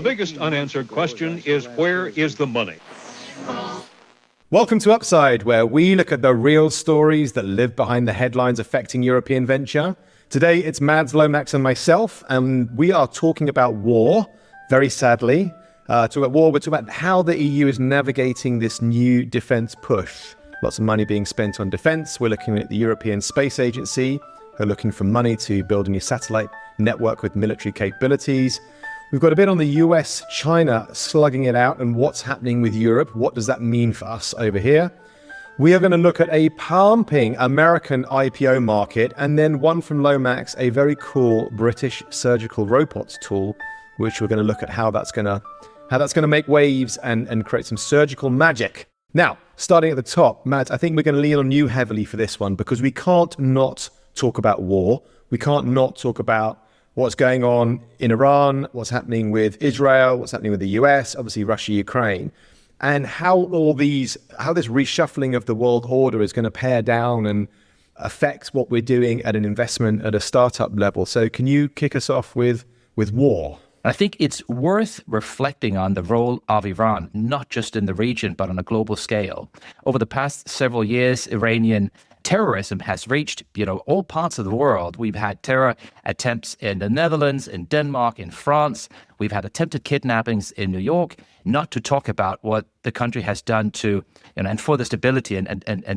The biggest unanswered question is, where is the money? Welcome to Upside, where we look at the real stories that live behind the headlines affecting European venture. Today, it's Mads, Lomax, and myself, and we are talking about war, very sadly. We're talking about how the EU is navigating this new defense push. Lots of money being spent on defense. We're looking at the European Space Agency, who are looking for money to build a new satellite network with military capabilities. We've got a bit on the US, China slugging it out and what's happening with Europe. What does that mean for us over here? We are going to look at a pumping American IPO market, and then one from Lomax, a very cool British surgical robots tool, which we're going to look at how that's going to make waves and create some surgical magic. Now, starting at the top, Matt, I think we're going to lean on you heavily for this one because we can't not talk about war. We can't not talk about what's going on in Iran, what's happening with Israel, what's happening with the US, obviously Russia, Ukraine, and how this reshuffling of the world order is going to pare down and affect what we're doing at an investment at a startup level. So can you kick us off with war? I think it's worth reflecting on the role of Iran, not just in the region, but on a global scale. Over the past several years, Iranian terrorism has reached, all parts of the world. We've had terror attempts in the Netherlands, in Denmark, in France. We've had attempted kidnappings in New York, not to talk about what the country has done to, and for the stability and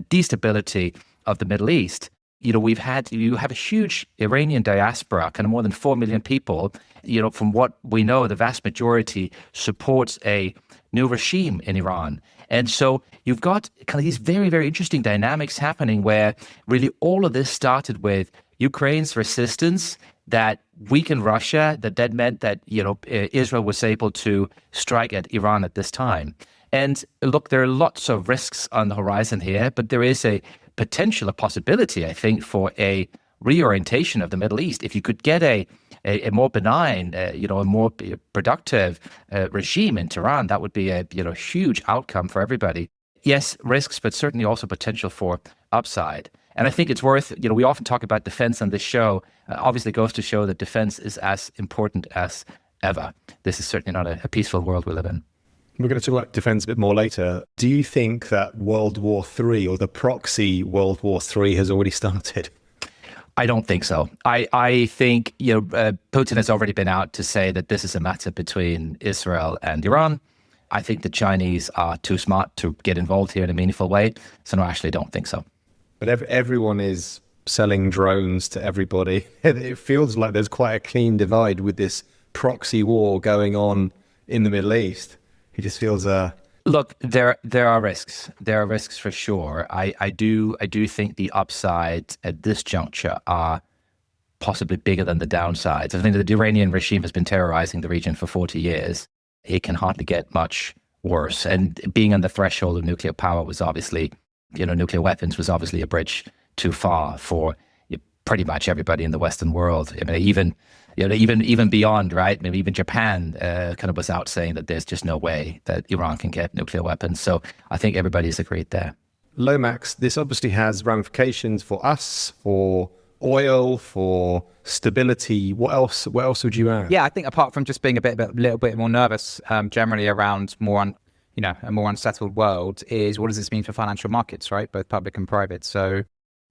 destability of the Middle East. You have a huge Iranian diaspora, kind of more than 4 million people. From what we know, the vast majority supports a new regime in Iran. And so you've got kind of these very, very interesting dynamics happening where really all of this started with Ukraine's resistance that weakened Russia, that meant that, Israel was able to strike at Iran at this time. And look, there are lots of risks on the horizon here, but there is a possibility, I think, for a reorientation of the Middle East. If you could get a more benign, a more productive regime in Tehran, that would be a huge outcome for everybody. Yes, risks, but certainly also potential for upside. And I think it's worth, we often talk about defense on this show. Obviously goes to show that defense is as important as ever. This is certainly not a peaceful world we live in. We're going to talk about defense a bit more later. Do you think that World War III or the proxy World War III has already started? I don't think so. I think, Putin has already been out to say that this is a matter between Israel and Iran. I think the Chinese are too smart to get involved here in a meaningful way. So no, I actually don't think so. But everyone is selling drones to everybody. It feels like there's quite a clean divide with this proxy war going on in the Middle East. It just feels Look, there are risks. There are risks for sure. I do think the upsides at this juncture are possibly bigger than the downsides. I think the Iranian regime has been terrorizing the region for 40 years. It can hardly get much worse. And being on the threshold of nuclear power was obviously, nuclear weapons was obviously a bridge too far for pretty much everybody in the Western world. I mean, even beyond, right? Maybe even Japan kind of was out saying that there's just no way that Iran can get nuclear weapons. So I think everybody's agreed there. Lomax, this obviously has ramifications for us, for oil, for stability. What else would you add? Yeah, I think apart from just being a little bit more nervous generally around a more unsettled world, is what does this mean for financial markets, right? Both public and private. So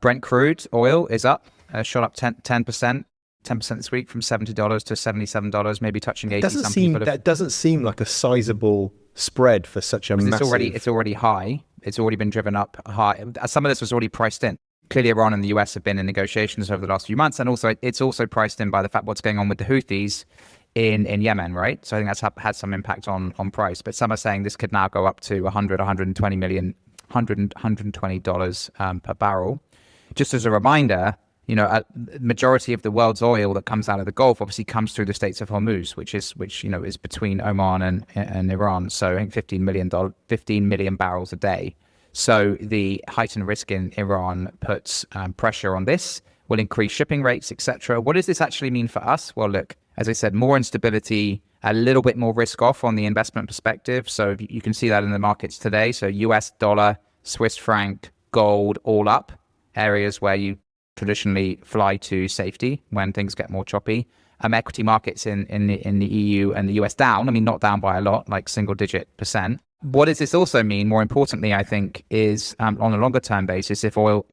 Brent crude oil is up, shot up 10%. 10% this week from $70 to $77, maybe touching 80. That doesn't seem like a sizable spread for such a massive... It's already high. It's already been driven up high. Some of this was already priced in. Clearly, Iran and the US have been in negotiations over the last few months, and also it's also priced in by the fact what's going on with the Houthis in Yemen, right? So I think that's had some impact on price. But some are saying this could now go up to $120 per barrel. Just as a reminder, a majority of the world's oil that comes out of the Gulf obviously comes through the Straits of Hormuz, which is between Oman and Iran. So I think 15 million barrels a day. So the heightened risk in Iran puts pressure on this, will increase shipping rates, etc. What does this actually mean for us? Well, look, as I said, more instability, a little bit more risk off on the investment perspective. So you can see that in the markets today. So US dollar, Swiss franc, gold, all up, areas where you traditionally fly to safety when things get more choppy. equity markets in the EU and the US down. I mean, not down by a lot, like single-digit %. What does this also mean, more importantly, I think, is on a longer-term basis, if oil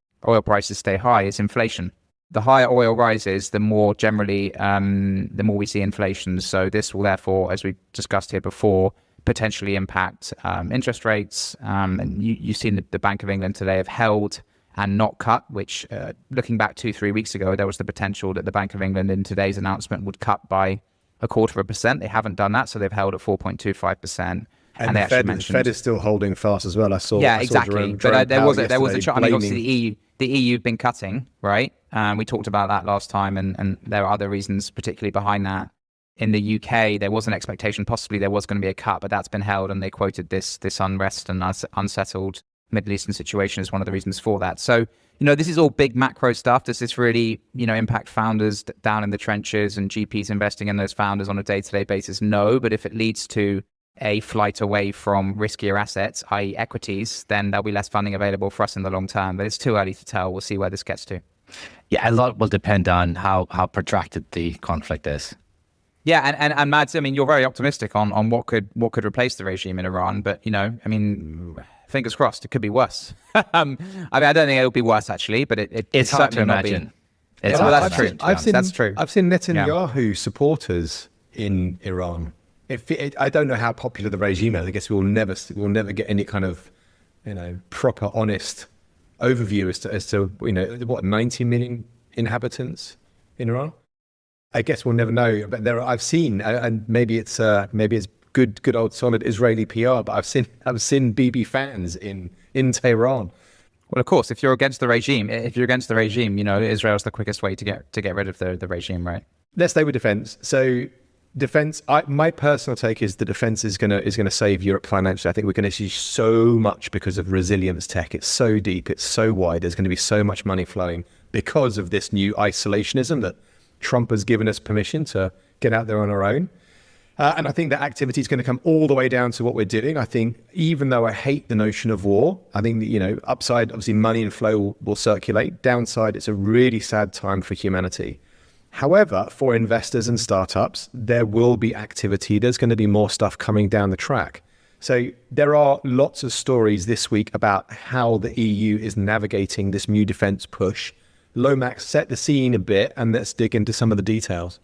prices stay high, is inflation. The higher oil rises, the more generally, the more we see inflation. So this will therefore, as we discussed here before, potentially impact interest rates. And you've seen the Bank of England today have held and not cut, which looking back 2-3 weeks ago, there was the potential that the Bank of England in today's announcement would cut by 0.25%. They haven't done that, so they've held at 4.25%. And they the Fed is still holding fast as well. I saw. Exactly. But there was a chart. I mean, obviously the EU been cutting, right? We talked about that last time, and there are other reasons particularly behind that. In the UK, there was an expectation possibly there was going to be a cut, but that's been held, and they quoted this unrest and unsettled Middle Eastern situation as one of the reasons for that. So, this is all big macro stuff. Does this really, impact founders down in the trenches and GPs investing in those founders on a day-to-day basis? No, but if it leads to a flight away from riskier assets, i.e. equities, then there'll be less funding available for us in the long term. But it's too early to tell. We'll see where this gets to. Yeah, a lot will depend on how protracted the conflict is. Yeah, and Mads, I mean, you're very optimistic on what could replace the regime in Iran, but fingers crossed, it could be worse. I don't think it'll be worse actually, but it's hard to imagine. That's true. That's true. I've seen Netanyahu supporters in Iran. I don't know how popular the regime is. I guess we'll never get any kind of proper honest overview as to what 90 million inhabitants in Iran. I guess we'll never know. But I've seen, and maybe it's good old solid Israeli PR. But I've seen BB fans in Tehran. Well, of course, if you're against the regime, Israel's the quickest way to get rid of the regime, right? Let's stay with defense. So. Defense. My personal take is the defense is gonna save Europe financially. I think we're going to see so much because of resilience tech. It's so deep, it's so wide. There's going to be so much money flowing because of this new isolationism that Trump has given us permission to get out there on our own. And I think that activity is going to come all the way down to what we're doing. I think even though I hate the notion of war, I think that, upside, obviously money and flow will circulate. Downside, it's a really sad time for humanity. However, for investors and startups, there will be activity. There's going to be more stuff coming down the track. So there are lots of stories this week about how the EU is navigating this new defense push. Lomax, set the scene a bit and let's dig into some of the details.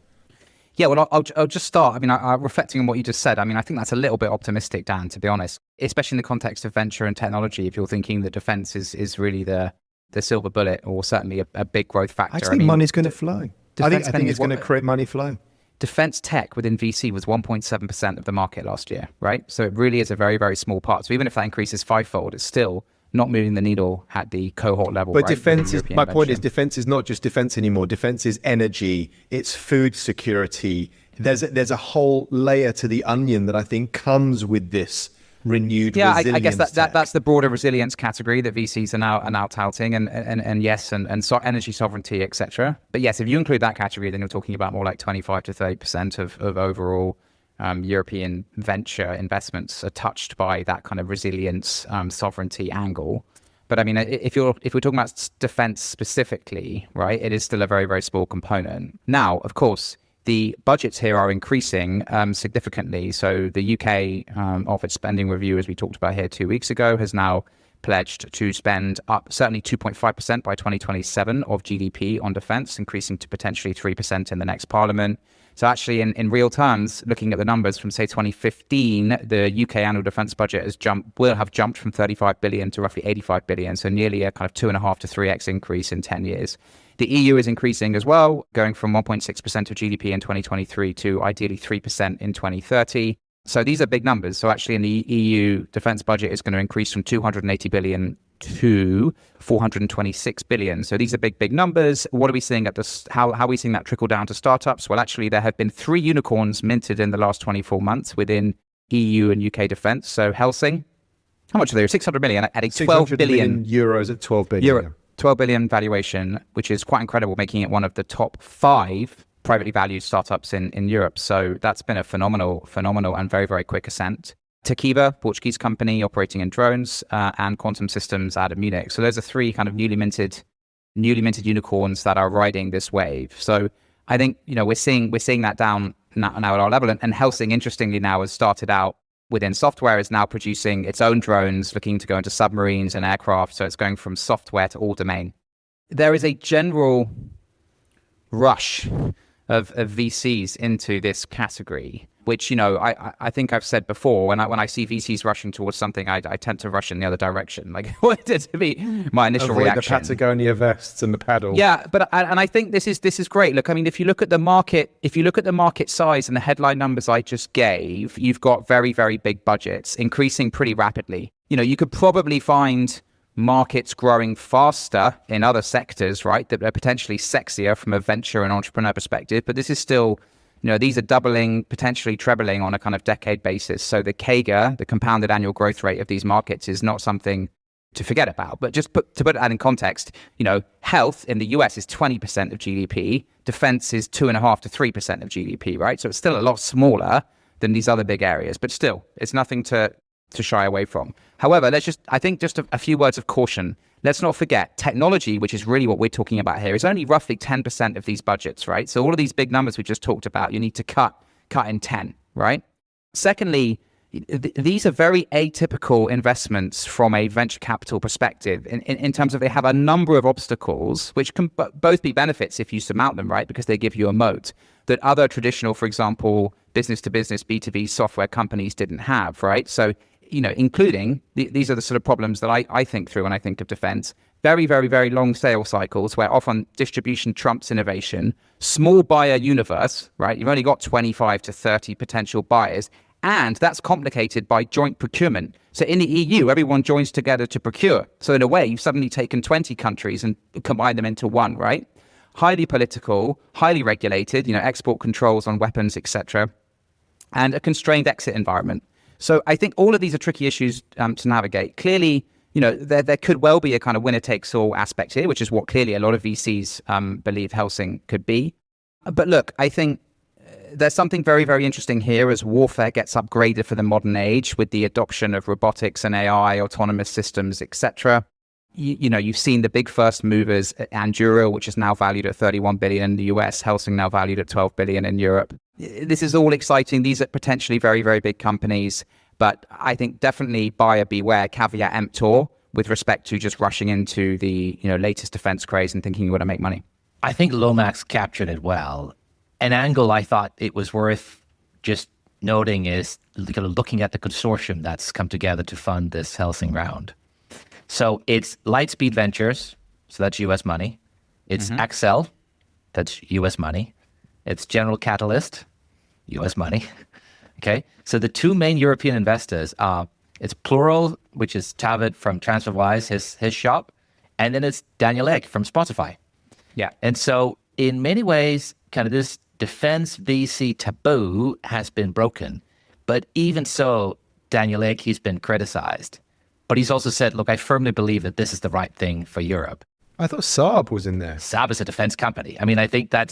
Yeah, well, I'll just start. I mean, reflecting on what you just said, I mean, I think that's a little bit optimistic, Dan, to be honest, especially in the context of venture and technology. If you're thinking that defense is really the silver bullet or certainly a big growth factor. I think money's going to flow. I think it's going to create money flow. Defense tech within VC was 1.7% of the market last year, right? So it really is a very, very small part. So even if that increases fivefold, it's still not moving the needle at the cohort level. But right? Defense is, my point is defense is not just defense anymore. Defense is energy, it's food security. There's a whole layer to the onion that I think comes with this renewed resilience. I guess that's the broader resilience category that VCs are now touting, and yes, and so energy sovereignty, etc. But yes, if you include that category, then you're talking about more like 25 to 30% of overall European venture investments are touched by that kind of resilience sovereignty angle. But I mean, if we're talking about defense specifically, right, it is still a very, very small component. Now, of course, the budgets here are increasing significantly. So the UK Office Spending Review, as we talked about here 2 weeks ago, has now pledged to spend up certainly 2.5% by 2027 of GDP on defense, increasing to potentially 3% in the next parliament. So actually, in real terms, looking at the numbers from, say, 2015, the UK annual defense budget will have jumped from 35 billion to roughly 85 billion. So nearly a kind of 2.5 to 3x increase in 10 years. The EU is increasing as well, going from 1.6% of GDP in 2023 to ideally 3% in 2030. So these are big numbers. So actually in the EU defense budget is going to increase from 280 billion to 426 billion. So these are big numbers. What are we seeing at this? How are we seeing that trickle down to startups? Well, actually, there have been 3 unicorns minted in the last 24 months within EU and UK defense. So Helsing, how much are they? 600 million, adding 12 billion euros at 12 billion. 12 billion valuation, which is quite incredible, making it one of the top 5 privately valued startups in Europe. So that's been a phenomenal and very, very quick ascent. Takiva, Portuguese company operating in drones, and Quantum Systems out of Munich. So those are 3 kind of newly minted unicorns that are riding this wave. So I think, we're seeing that down now at our level. And Helsing, interestingly, now has started out within software, is now producing its own drones, looking to go into submarines and aircraft. So it's going from software to all domain. There is a general rush of VCs into this category, which, I think I've said before, when I see VCs rushing towards something, I tend to rush in the other direction. Like, what it to be my initial Avoid reaction. the Patagonia vests and the paddle. Yeah, but I think this is great. Look, I mean, if you look at the market size and the headline numbers I just gave, you've got very, very big budgets increasing pretty rapidly. You could probably find markets growing faster in other sectors, right, that are potentially sexier from a venture and entrepreneur perspective. But this is still, these are doubling, potentially trebling on a kind of decade basis. So the CAGR, the compounded annual growth rate of these markets, is not something to forget about. But just to put that in context, health in the US is 20% of GDP. Defense is 2.5 to 3% of GDP, right? So it's still a lot smaller than these other big areas, but still, it's nothing to shy away from. However, I think just a few words of caution. Let's not forget technology, which is really what we're talking about here, is only roughly 10% of these budgets, right? So all of these big numbers we just talked about, you need to cut in 10, right? Secondly, these are very atypical investments from a venture capital perspective in terms of they have a number of obstacles, which can both be benefits if you surmount them, right? Because they give you a moat that other traditional, for example, business to business, B2B software companies didn't have, right? So, including these are the sort of problems that I think through when I think of defense. Very, very, very long sales cycles where often distribution trumps innovation, small buyer universe, right? You've only got 25 to 30 potential buyers. And that's complicated by joint procurement. So in the EU, everyone joins together to procure. So in a way, you've suddenly taken 20 countries and combined them into one, right? Highly political, highly regulated, export controls on weapons, etc., and a constrained exit environment. So I think all of these are tricky issues to navigate. Clearly, there could well be a kind of winner-takes-all aspect here, which is what clearly a lot of VCs believe Helsing could be. But look, I think there's something very, very interesting here as warfare gets upgraded for the modern age with the adoption of robotics and AI, autonomous systems, etc. You've seen the big first movers, Anduril, which is now valued at 31 billion in the US, Helsing now valued at 12 billion in Europe. This is all exciting. These are potentially very, very big companies, but I think definitely buyer beware, caveat emptor, with respect to just rushing into the latest defense craze and thinking you're going to make money. I think Lomax captured it well. An angle I thought it was worth just noting is kind of looking at the consortium that's come together to fund this Helsing round. So it's Lightspeed Ventures, so that's U.S. money. It's Accel, that's U.S. money. It's General Catalyst, U.S. money. Okay, so the two main European investors are, it's Plural, which is Tavid from TransferWise, his shop, and then it's Daniel Ek from Spotify. Yeah. And so in many ways, kind of this defense VC taboo has been broken. But even so, Daniel Ek, he's been criticized. But he's also said, look, I firmly believe that this is the right thing for Europe. I thought Saab was in there. Saab is a defense company. I mean, I think that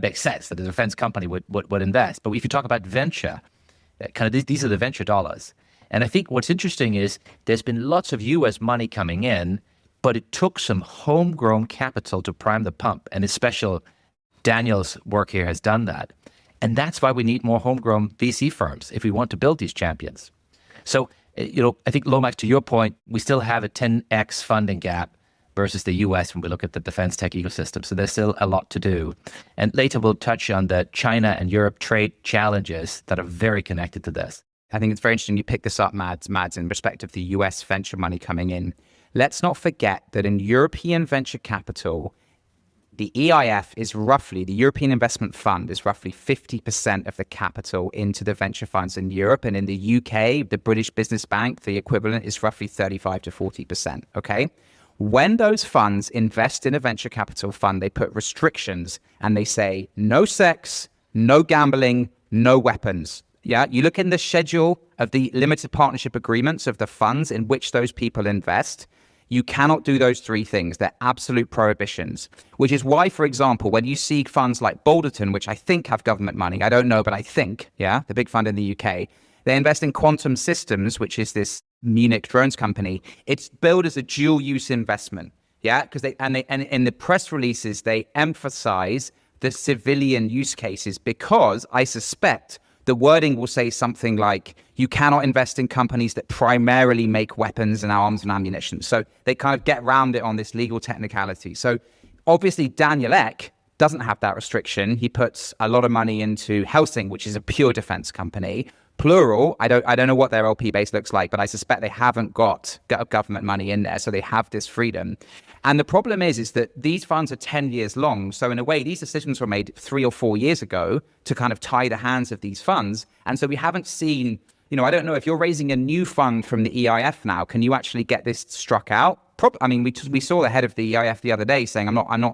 makes sense that a defense company would invest. But if you talk about venture, kind of these are the venture dollars. And I think what's interesting is there's been lots of U.S. money coming in, but it took some homegrown capital to prime the pump. And especially Daniel's work here has done that. And that's why we need more homegrown VC firms if we want to build these champions. So, I think, Lomax, to your point, we still have a 10x funding gap versus the US when we look at the defense tech ecosystem. So there's still a lot to do. And later we'll touch on the China and Europe trade challenges that are very connected to this. I think it's very interesting you pick this up, Mads, in respect of the US venture money coming in. Let's not forget that in European venture capital, the EIF is roughly, the European Investment Fund is roughly 50% of the capital into the venture funds in Europe. And in the UK, the British Business Bank, the equivalent is roughly 35 to 40%, okay? When those funds invest in a venture capital fund, they put restrictions and they say, no sex, no gambling, no weapons. Yeah, you look in the schedule of the limited partnership agreements of the funds in which those people invest. You cannot do those three things. They're absolute prohibitions, which is why, for example, when you see funds like Boulderton, which I think have government money, I don't know, but I think, yeah, the big fund in the UK, they invest in Quantum Systems, which is this Munich drones company. It's billed as a dual use investment. Yeah, because they in the press releases, they emphasize the civilian use cases, because I suspect the wording will say something like, you cannot invest in companies that primarily make weapons and arms and ammunition. So they kind of get around it on this legal technicality. So obviously Daniel Ek doesn't have that restriction. He puts a lot of money into Helsing, which is a pure defense company. Plural, I don't know what their LP base looks like, but I suspect they haven't got government money in there, so they have this freedom. And the problem is that these funds are 10 years long. So in a way, these decisions were made 3 or 4 years ago to kind of tie the hands of these funds. And so we haven't seen, I don't know, if you're raising a new fund from the EIF now, can you actually get this struck out? I mean, we saw the head of the EIF the other day saying,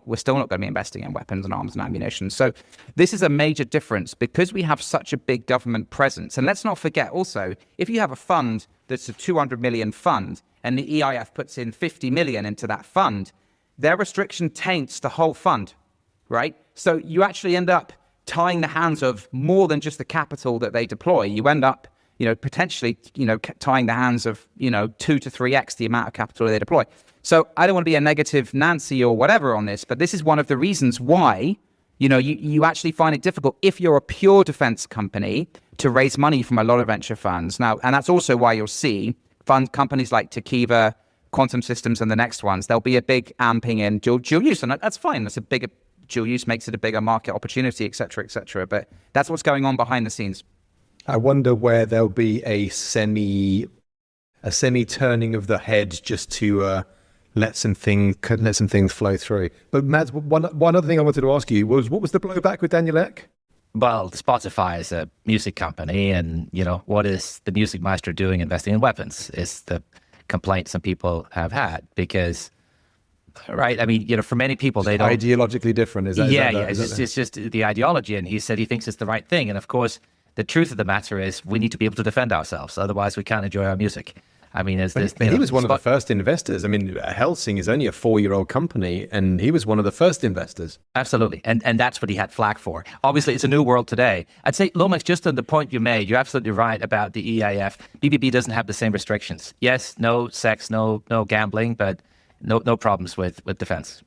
we're still not going to be investing in weapons and arms and ammunition. So this is a major difference because we have such a big government presence. And let's not forget also, if you have a fund that's a 200 million fund and the EIF puts in 50 million into that fund, their restriction taints the whole fund, right? So you actually end up tying the hands of more than just the capital that they deploy. You end up potentially, tying the hands of, 2 to 3x the amount of capital they deploy. So I don't want to be a negative Nancy or whatever on this, but this is one of the reasons why, you actually find it difficult if you're a pure defense company to raise money from a lot of venture funds. Now, and that's also why you'll see companies like Takiva, Quantum Systems, and the next ones, there'll be a big amping in dual use, and that's fine. That's a bigger dual use, makes it a bigger market opportunity, et cetera, et cetera. But that's what's going on behind the scenes. I wonder where there'll be a semi turning of the head just to let some things flow through. But Mads, one other thing I wanted to ask you was, what was the blowback with Daniel Ek? Well, Spotify is a music company, and what is the music maestro doing investing in weapons is the complaint some people have had, because, right? I mean, for many people, they don't ideologically different. Is that? It's just the ideology, and he said he thinks it's the right thing, and of course, the truth of the matter is we need to be able to defend ourselves. Otherwise, we can't enjoy our music. I mean, he was one of the first investors. I mean, Helsing is only a 4-year-old company, and he was one of the first investors. Absolutely. And that's what he had flack for. Obviously, it's a new world today. I'd say, Lomax, just on the point you made, you're absolutely right about the EIF. BBB doesn't have the same restrictions. Yes, no sex, no gambling, but no problems with defense.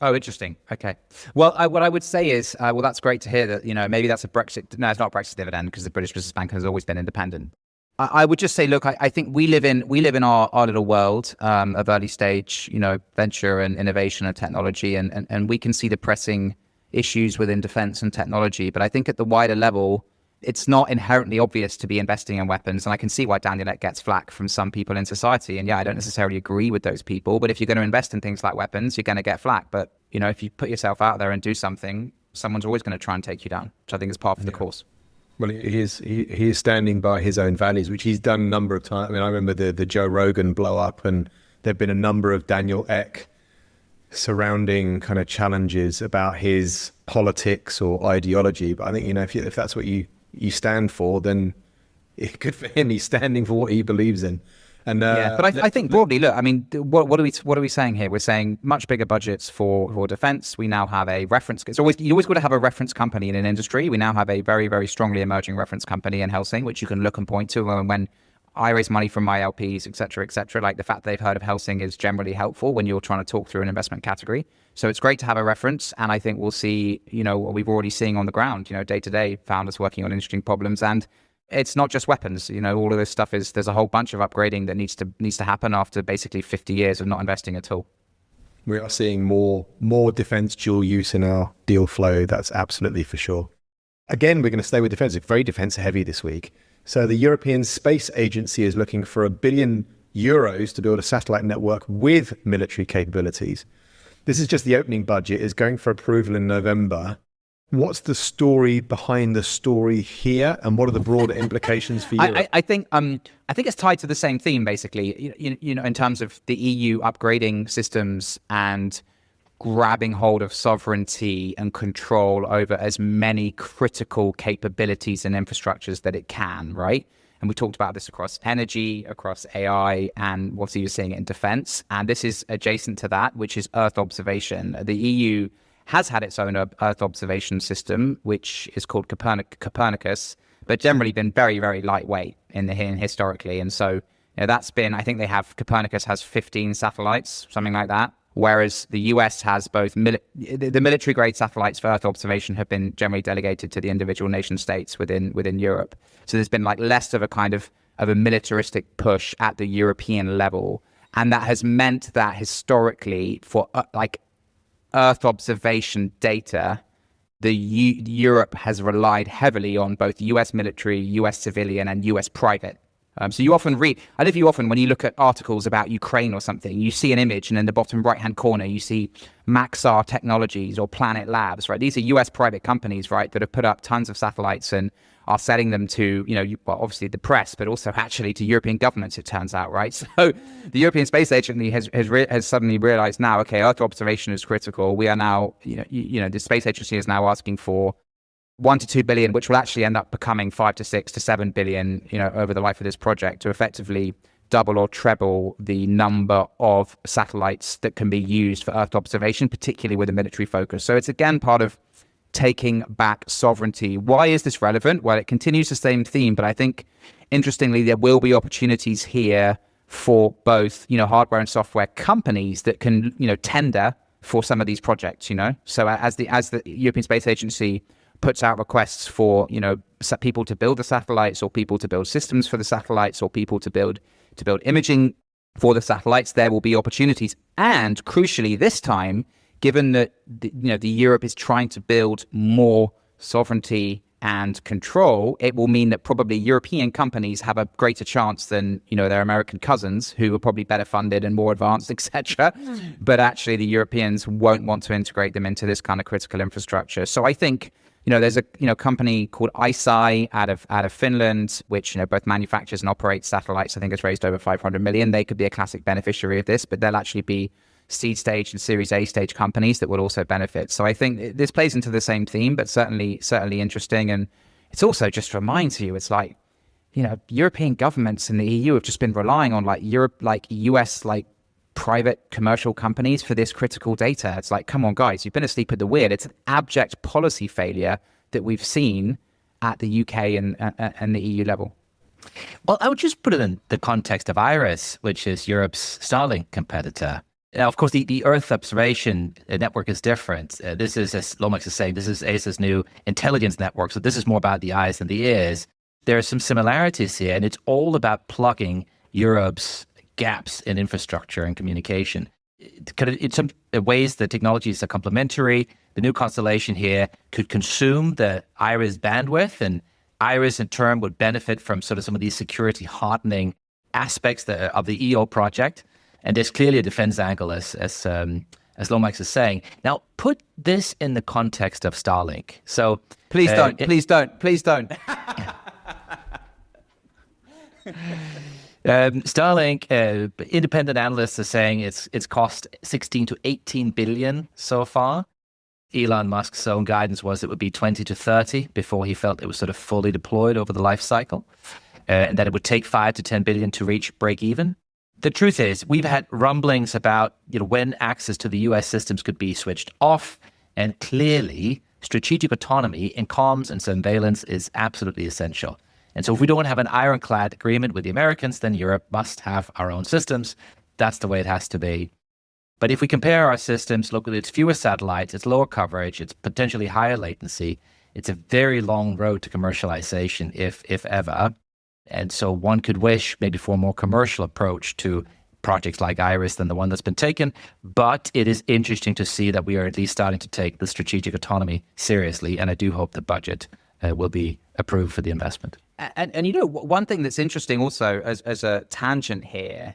Oh, interesting. Okay. Well, what I would say is, that's great to hear that, maybe that's a Brexit. No, it's not a Brexit dividend because the British Business Bank has always been independent. I would just say, look, I think we live in our little world of early stage, venture and innovation and technology, and we can see the pressing issues within defense and technology. But I think at the wider level, it's not inherently obvious to be investing in weapons. And I can see why Daniel Ek gets flack from some people in society. And yeah, I don't necessarily agree with those people, but if you're going to invest in things like weapons, you're going to get flack. But, if you put yourself out there and do something, someone's always going to try and take you down, which I think is part of the course. Well, he is standing by his own values, which he's done a number of times. I mean, I remember the Joe Rogan blow up, and there've been a number of Daniel Ek surrounding kind of challenges about his politics or ideology. But I think, if that's what you stand for, then good for him. He's standing for what he believes in. And but I think broadly, look, I mean, what are we saying here? We're saying much bigger budgets for defense. We now have a reference. You always got to have a reference company in an industry. We now have a very, very strongly emerging reference company in Helsing, which you can look and point to. And when I raise money from my LPs, et cetera, like the fact that they've heard of Helsing is generally helpful when you're trying to talk through an investment category. So it's great to have a reference. And I think we'll see, what we've already seen on the ground, day to day, founders working on interesting problems. And it's not just weapons, all of this stuff there's a whole bunch of upgrading that needs to happen after basically 50 years of not investing at all. We are seeing more defense dual use in our deal flow. That's absolutely for sure. Again, we're going to stay with defense. It's very defense heavy this week. So the European Space Agency is looking for €1 billion to build a satellite network with military capabilities. This is just the opening budget. It's going for approval in November. What's the story behind the story here, and what are the broader implications for Europe? I think it's tied to the same theme, basically. In terms of the EU upgrading systems and grabbing hold of sovereignty and control over as many critical capabilities and infrastructures that it can, right? And we talked about this across energy, across AI, and what you're seeing in defense. And this is adjacent to that, which is Earth observation. The EU has had its own Earth observation system, which is called Copernicus, but generally been very, very lightweight historically. And so that's been, I think Copernicus has 15 satellites, something like that. whereas the US has both the military grade satellites for Earth observation have been generally delegated to the individual nation states within Europe. So there's been like less of a kind of a militaristic push at the European level. And that has meant that historically for like Earth observation data, Europe has relied heavily on both US military, US civilian, and US private. So you often read, I don't know if you often, when you look at articles about Ukraine or something, you see an image and in the bottom right-hand corner, you see Maxar Technologies or Planet Labs, right? These are US private companies, right, that have put up tons of satellites and are selling them to, well, obviously the press, but also actually to European governments, it turns out, right? So the European Space Agency has suddenly realized now, okay, Earth observation is critical. We are now, the Space Agency is now asking for 1 to 2 billion, which will actually end up becoming 5 to 6 to 7 billion, over the life of this project to effectively double or treble the number of satellites that can be used for Earth observation, particularly with a military focus. So it's again part of taking back sovereignty. Why is this relevant? Well, it continues the same theme, but I think interestingly, there will be opportunities here for both, hardware and software companies that can, tender for some of these projects, So as the European Space Agency puts out requests for, people to build the satellites or people to build systems for the satellites or people to build imaging for the satellites, there will be opportunities. And crucially this time, given that the Europe is trying to build more sovereignty and control, it will mean that probably European companies have a greater chance than their American cousins, who are probably better funded and more advanced, etc. But actually, the Europeans won't want to integrate them into this kind of critical infrastructure. So I think there's a company called ICEYE out of Finland, which both manufactures and operates satellites. I think it's raised over 500 million. They could be a classic beneficiary of this, but they'll actually be seed stage and Series A stage companies that will also benefit. So I think this plays into the same theme, but certainly interesting. And it's also just reminds you, it's like, European governments and the EU have just been relying on US private commercial companies for this critical data. It's like, come on, guys, you've been asleep at the wheel. It's an abject policy failure that we've seen at the UK and the EU level. Well, I would just put it in the context of IRIS, which is Europe's Starlink competitor. Now, of course, the Earth observation network is different. This is, as Lomax is saying, this is ESA's new intelligence network. So this is more about the eyes and the ears. There are some similarities here, and it's all about plugging Europe's gaps in infrastructure and communication. In some ways, the technologies are complementary. The new constellation here could consume the IRIS bandwidth, and IRIS in turn would benefit from sort of some of these security hardening aspects of the EO project. And there's clearly a defense angle, as Lomax is saying. Now, put this in the context of Starlink. So please don't. Starlink, independent analysts are saying it's cost 16 to 18 billion so far. Elon Musk's own guidance was it would be 20 to 30 before he felt it was sort of fully deployed over the life cycle, and that it would take 5 to 10 billion to reach break even. The truth is, we've had rumblings about when access to the US systems could be switched off, and clearly strategic autonomy in comms and surveillance is absolutely essential. And so if we don't have an ironclad agreement with the Americans, then Europe must have our own systems. That's the way it has to be. But if we compare our systems, look, it's fewer satellites, it's lower coverage, it's potentially higher latency. It's a very long road to commercialization, if ever. And so one could wish maybe for a more commercial approach to projects like IRIS than the one that's been taken. But it is interesting to see that we are at least starting to take the strategic autonomy seriously. And I do hope the budget will be approved for the investment. And one thing that's interesting also as a tangent here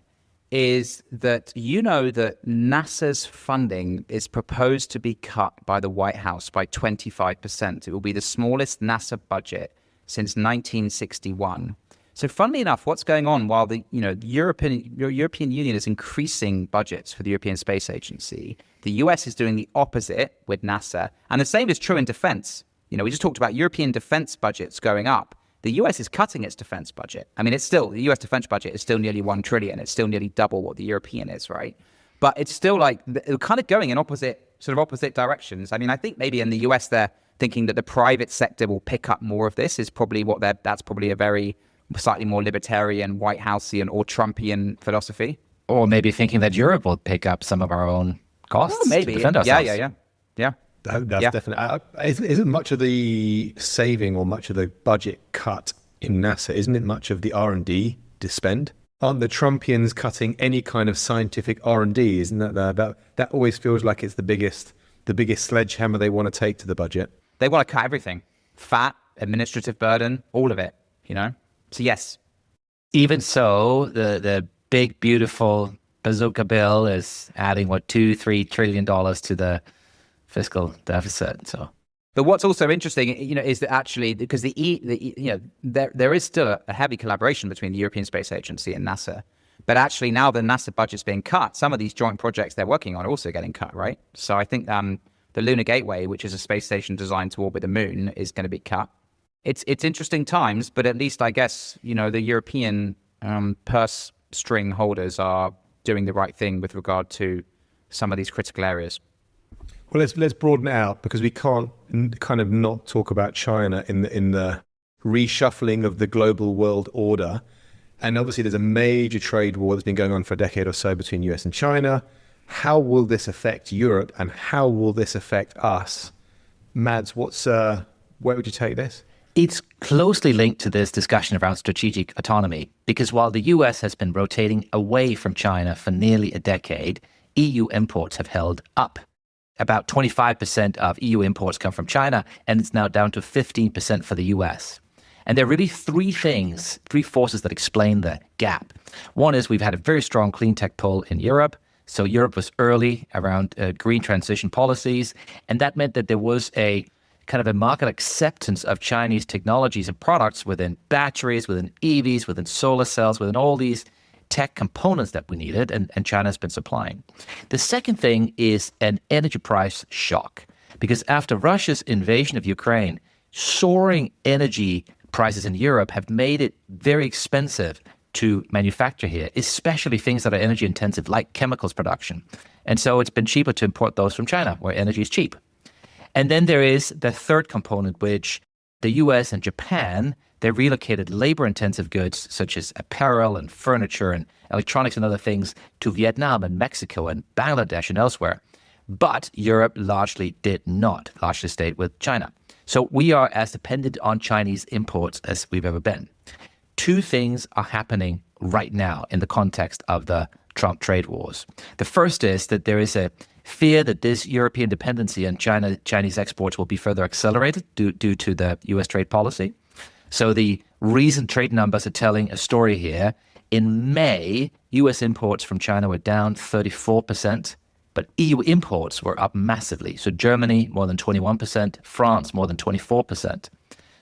is that that NASA's funding is proposed to be cut by the White House by 25%. It will be the smallest NASA budget since 1961. So funnily enough, what's going on while the European Union is increasing budgets for the European Space Agency, the US is doing the opposite with NASA. And the same is true in defense. We just talked about European defense budgets going up. The US is cutting its defense budget. I mean, the US defense budget is still nearly 1 trillion. It's still nearly double what the European is, right? But it's still like they're kind of going in opposite directions. I mean, I think maybe in the US they're thinking that the private sector will pick up more of this is probably that's probably a very slightly more libertarian, White Houseian or Trumpian philosophy. Or maybe thinking that Europe will pick up some of our own costs Oh, maybe. to defend Yeah, ourselves. yeah. That's Yeah. definitely. Isn't much of the saving or much of the budget cut in NASA? Isn't it much of the R&D to spend? Aren't the Trumpians cutting any kind of scientific R&D? Isn't that always feels like it's the biggest sledgehammer they want to take to the budget? They want to cut everything. Fat, administrative burden, all of it, So yes. Even so, the big, beautiful bazooka bill is adding, $2-3 trillion to the fiscal deficit. So, But what's also interesting, is that actually, because there is still a heavy collaboration between the European Space Agency and NASA. But actually, now the NASA budget's being cut, some of these joint projects they're working on are also getting cut, right? So I think the Lunar Gateway, which is a space station designed to orbit the moon, is going to be cut. It's interesting times, but at least I guess, the European purse string holders are doing the right thing with regard to some of these critical areas. Well, let's broaden it out, because we can't kind of not talk about China in the reshuffling of the global world order. And obviously there's a major trade war that's been going on for a decade or so between US and China. How will this affect Europe, and how will this affect us? Mads, where would you take this? it's closely linked to this discussion around strategic autonomy, because while the US has been rotating away from China for nearly a decade, EU imports have held up. About 25% of EU imports come from China, and it's now down to 15% for the US. And there are really three forces that explain the gap. One is we've had a very strong clean tech pull in Europe. So Europe was early around green transition policies, and that meant that there was a kind of a market acceptance of Chinese technologies and products within batteries, within EVs, within solar cells, within all these tech components that we needed, and China's been supplying. The second thing is an energy price shock, because after Russia's invasion of Ukraine, soaring energy prices in Europe have made it very expensive to manufacture here, especially things that are energy intensive, like chemicals production. And so it's been cheaper to import those from China, where energy is cheap. And then there is the third component, which the US and Japan, they relocated labor-intensive goods such as apparel and furniture and electronics and other things to Vietnam and Mexico and Bangladesh and elsewhere. But Europe largely did not, largely stayed with China. So we are as dependent on Chinese imports as we've ever been. Two things are happening right now in the context of the Trump trade wars. The first is that there is a fear that this European dependency on Chinese exports will be further accelerated due to the US trade policy. So the recent trade numbers are telling a story here. In May, US imports from China were down 34%, but EU imports were up massively. So Germany, more than 21%, France, more than 24%.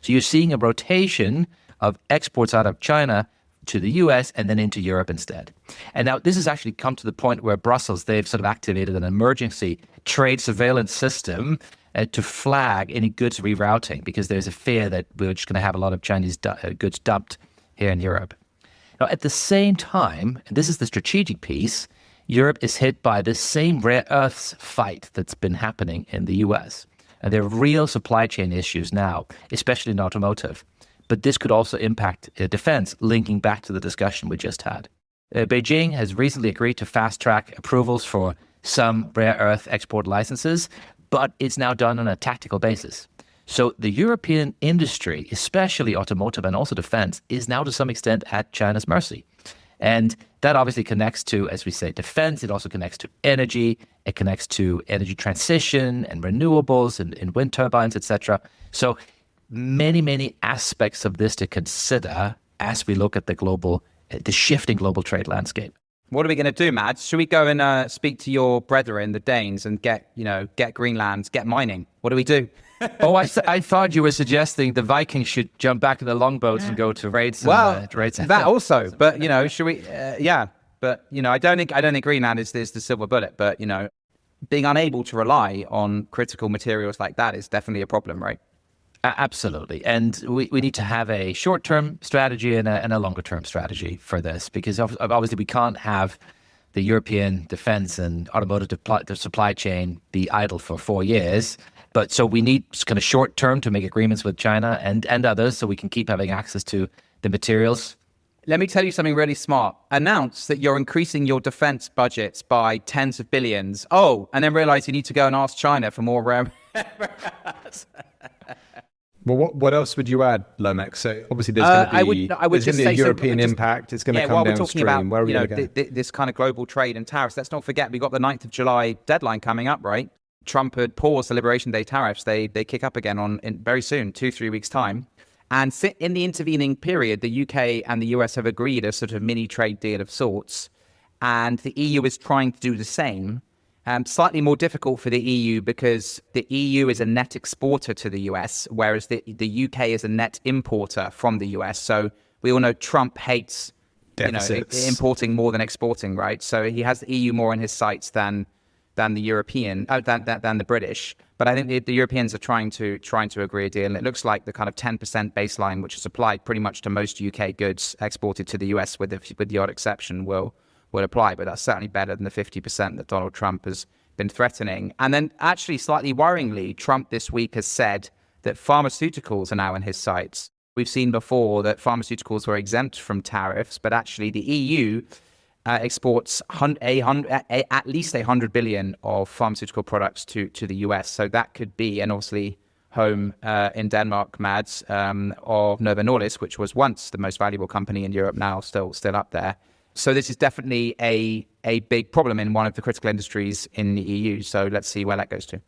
So you're seeing a rotation of exports out of China to the US and then into Europe instead. And now this has actually come to the point where Brussels, they've sort of activated an emergency trade surveillance system to flag any goods rerouting, because there's a fear that we're just going to have a lot of Chinese goods dumped here in Europe. Now, at the same time, and this is the strategic piece, Europe is hit by the same rare earths fight that's been happening in the US. And there are real supply chain issues now, especially in automotive. But this could also impact defense, linking back to the discussion we just had. Beijing has recently agreed to fast-track approvals for some rare earth export licenses, but it's now done on a tactical basis. So the European industry, especially automotive and also defense, is now to some extent at China's mercy. And that obviously connects to, as we say, defense. It also connects to energy. It connects to energy transition and renewables and wind turbines, etc. So many aspects of this to consider as we look at the shifting global trade landscape. What are we going to do, Mads? Should we go and speak to your brethren, the Danes, and get Greenland, get mining? What do we do? I thought you were suggesting the Vikings should jump back in the longboats and go to raids. Raids. That also. But should we? Yeah. But I don't think Greenland is the silver bullet. But being unable to rely on critical materials like that is definitely a problem, right? Absolutely. And we need to have a short-term strategy and a longer-term strategy for this, because obviously we can't have the European defense and automotive supply chain be idle for 4 years. But so we need kind of short-term to make agreements with China and others so we can keep having access to the materials Let me tell you something really smart. Announce that you're increasing your defense budgets by tens of billions. Oh, and then realize you need to go and ask China for more. Well, what else would you add, Lomax? So obviously there's going to be I would just a say European impact. It's going to come while downstream. We're talking about, Where are we going to go? this kind of global trade and tariffs, let's not forget we got the 9th of July deadline coming up, right? Trump had paused the Liberation Day tariffs. They kick up again very soon, 2-3 weeks time. And in the intervening period, the UK and the US have agreed a sort of mini trade deal of sorts. And the EU is trying to do the same. Slightly more difficult for the EU because the EU is a net exporter to the US, whereas the UK is a net importer from the US. So we all know Trump hates importing more than exporting, right? So he has the EU more in his sights than the European, than the British. But I think the Europeans are trying to agree a deal. And it looks like the kind of 10% baseline, which is applied pretty much to most UK goods exported to the US, with the odd exception, will apply. But that's certainly better than the 50% that Donald Trump has been threatening. And then actually, slightly worryingly, Trump this week has said that pharmaceuticals are now in his sights. We've seen before that pharmaceuticals were exempt from tariffs, but actually the EU exports at least 100 billion of pharmaceutical products to the US. So that could be, and obviously home in Denmark, Mads, of Novo Nordisk, which was once the most valuable company in Europe, now still up there. So this is definitely a big problem in one of the critical industries in the EU. So let's see where that goes to.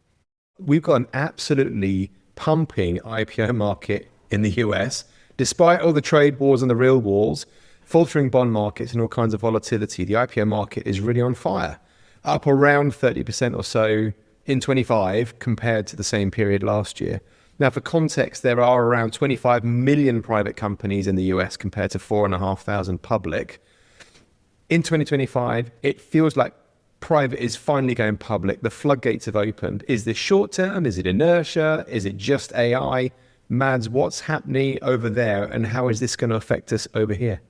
We've got an absolutely pumping IPO market in the US, despite all the trade wars and the real wars, faltering bond markets and all kinds of volatility. The IPO market is really on fire, up around 30% or so in 25 compared to the same period last year. Now, for context, there are around 25 million private companies in the US compared to 4,500 public. In 2025, it feels like private is finally going public. The floodgates have opened. Is this short term? Is it inertia? Is it just AI? Mads, what's happening over there and how is this going to affect us over here?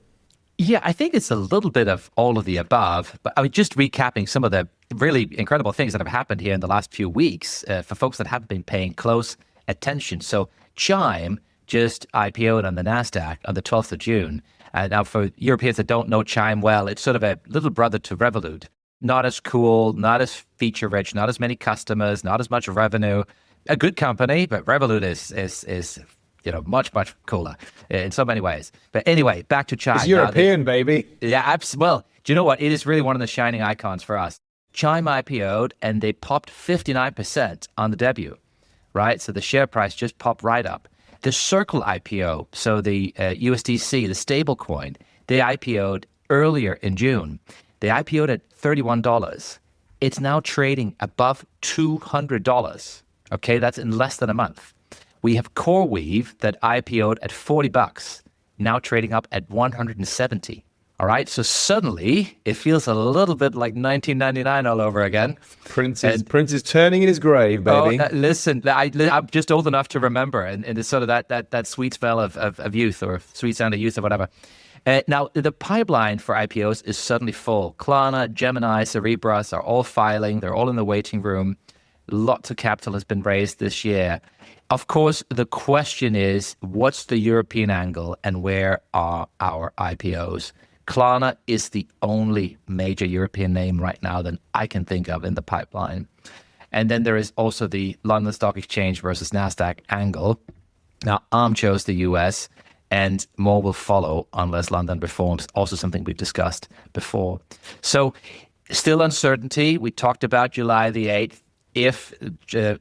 Yeah, I think it's a little bit of all of the above, but I mean, just recapping some of the really incredible things that have happened here in the last few weeks for folks that haven't been paying close attention. So Chime just IPO'd on the NASDAQ on the 12th of June. Now, for Europeans that don't know Chime well, it's sort of a little brother to Revolut. Not as cool, not as feature-rich, not as many customers, not as much revenue. A good company, but Revolut is much cooler in so many ways. But anyway, back to Chime. It's European, baby. Yeah, well, do you know what? It is really one of the shining icons for us. Chime IPO'd and they popped 59% on the debut, right? So the share price just popped right up. The Circle IPO, so the USDC, the stable coin, they IPO'd earlier in June. They IPO'd at $31. It's now trading above $200. Okay, that's in less than a month. We have CoreWeave that IPO'd at $40, now trading up at $170. All right, so suddenly it feels a little bit like 1999 all over again. Prince is turning in his grave, baby. Oh, listen, I'm just old enough to remember, and it's sort of that sweet smell of youth, or sweet sound of youth, or whatever. Now, the pipeline for IPOs is suddenly full. Klarna, Gemini, Cerebras are all filing. They're all in the waiting room. Lots of capital has been raised this year. Of course, the question is, what's the European angle and where are our IPOs? Klarna is the only major European name right now that I can think of in the pipeline. And then there is also the London Stock Exchange versus NASDAQ angle. Now, ARM chose the US, and more will follow unless London reforms, also something we've discussed before. So still uncertainty. We talked about July the 8th. If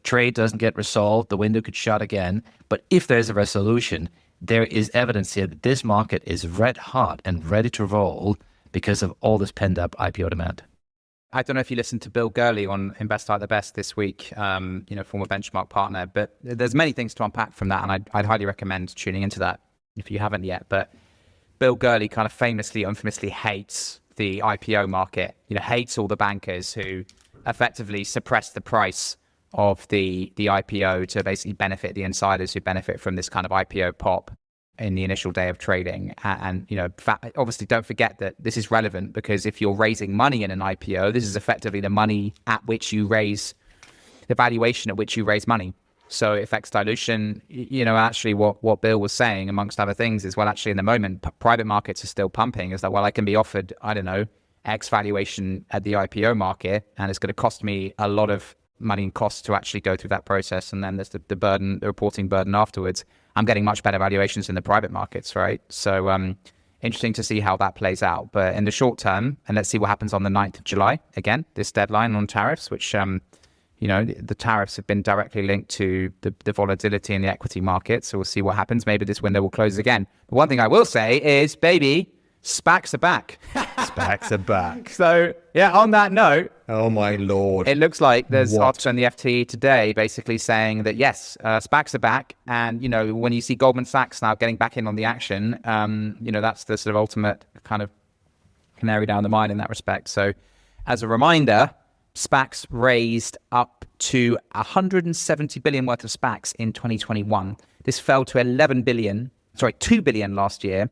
trade doesn't get resolved, the window could shut again. But if there's a resolution, there is evidence here that this market is red hot and ready to roll because of all this pent-up IPO demand. I don't know if you listened to Bill Gurley on Invest Like the Best this week, former benchmark partner, but there's many things to unpack from that, and I'd highly recommend tuning into that if you haven't yet. But Bill Gurley kind of infamously hates the IPO market, hates all the bankers who effectively suppress the price of the IPO to basically benefit the insiders who benefit from this kind of IPO pop in the initial day of trading. And obviously don't forget that this is relevant because if you're raising money in an IPO, this is effectively the money at which you raise, the valuation at which you raise money. So it affects dilution. Actually what Bill was saying, amongst other things, is, well, actually in the moment, private markets are still pumping. Is that, well, I can be offered, I don't know, X valuation at the IPO market, and it's going to cost me a lot of money and costs to actually go through that process. And then there's the reporting burden afterwards. I'm getting much better valuations in the private markets, right? So interesting to see how that plays out. But in the short term, and let's see what happens on the 9th of July, again, this deadline on tariffs, which, the tariffs have been directly linked to the volatility in the equity market. So we'll see what happens. Maybe this window will close again. But one thing I will say is, baby, SPACs are back. SPACs are back. So, yeah, on that note, oh my Lord. it looks like there's an article in the FT today basically saying that, yes, SPACs are back. And, when you see Goldman Sachs now getting back in on the action, that's the sort of ultimate kind of canary down the mine in that respect. So as a reminder, SPACs raised up to 170 billion worth of SPACs in 2021. This fell to 2 billion last year.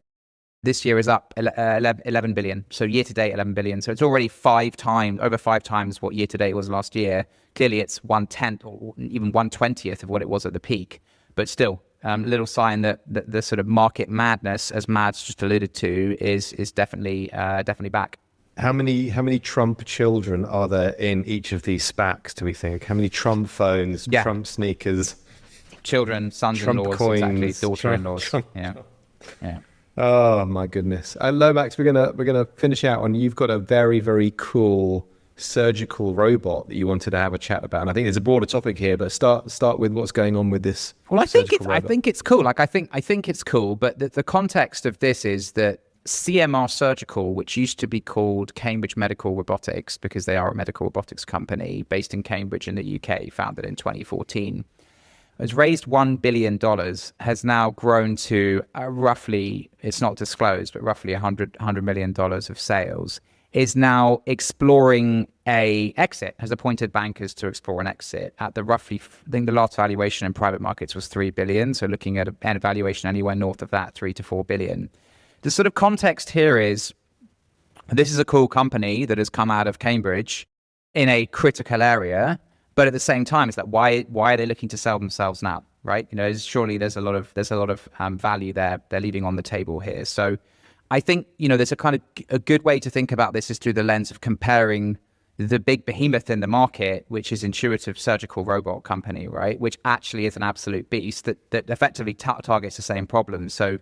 This year is up 11 billion. So year to date, 11 billion. So it's already over 5 times what year to date was last year. Clearly it's 1/10 or even 1/20th of what it was at the peak. But still, little sign that the sort of market madness, as Mads just alluded to, is definitely back. How many Trump children are there in each of these SPACs, do we think? How many Trump phones, Trump sneakers? Children, sons-in-laws, coins, exactly, daughter-in-laws. Yeah. Oh my goodness. Lomax, we're gonna finish out on, you've got a very, very cool surgical robot that you wanted to have a chat about. And I think there's a broader topic here, but start with what's going on with this. Well, I think it's cool. Like I think it's cool, but the context of this is that CMR Surgical, which used to be called Cambridge Medical Robotics, because they are a medical robotics company based in Cambridge in the UK, founded in 2014, has raised $1 billion, has now grown to roughly, it's not disclosed, but roughly $100 million of sales, is now exploring a exit, has appointed bankers to explore an exit at the roughly, I think the last valuation in private markets was 3 billion. So looking at an valuation anywhere north of that, 3 to 4 billion. The sort of context here is, this is a cool company that has come out of Cambridge in a critical area, but at the same time, it's like, why are they looking to sell themselves now, right? Surely there's a lot of value there they're leaving on the table here. So I think, there's a good way to think about this is through the lens of comparing the big behemoth in the market, which is Intuitive Surgical Robot Company, right? Which actually is an absolute beast that effectively targets the same problem. So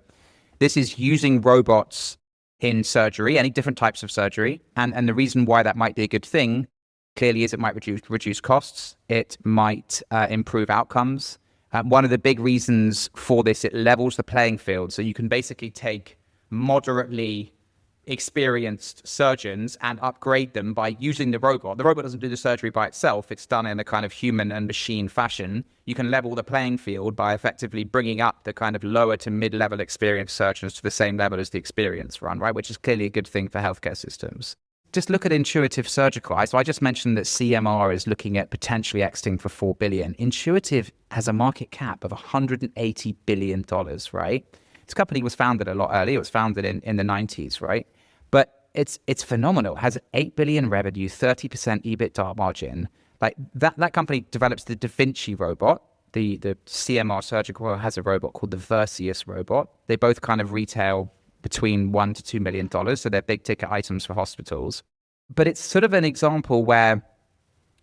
this is using robots in surgery, any different types of surgery. And the reason why that might be a good thing, clearly, is it might reduce costs. It might improve outcomes. One of the big reasons for this, it levels the playing field. So you can basically take moderately experienced surgeons and upgrade them by using the robot. The robot doesn't do the surgery by itself. It's done in a kind of human and machine fashion. You can level the playing field by effectively bringing up the kind of lower to mid-level experienced surgeons to the same level as the experienced one, right? Which is clearly a good thing for healthcare systems. Just look at Intuitive Surgical. So I just mentioned that CMR is looking at potentially exiting for $4 billion. Intuitive has a market cap of $180 billion, right? This company was founded a lot earlier. It was founded in the 90s, right? But it's phenomenal. It has $8 billion revenue, 30% EBITDA margin. Like that company develops the Da Vinci robot. The CMR Surgical has a robot called the Versius robot. They both kind of retail between $1 to $2 million. So they're big ticket items for hospitals. But it's sort of an example where,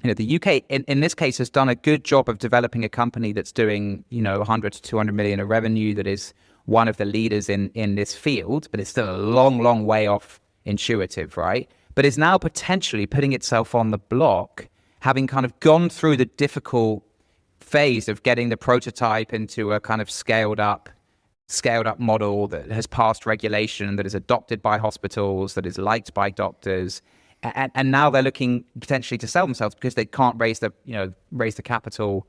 the UK in this case has done a good job of developing a company that's doing, 100 to 200 million of revenue, that is one of the leaders in this field, but it's still a long, long way off Intuitive, right? But is now potentially putting itself on the block, having kind of gone through the difficult phase of getting the prototype into a kind of scaled up model that has passed regulation, that is adopted by hospitals, that is liked by doctors, and now they're looking potentially to sell themselves because they can't raise the capital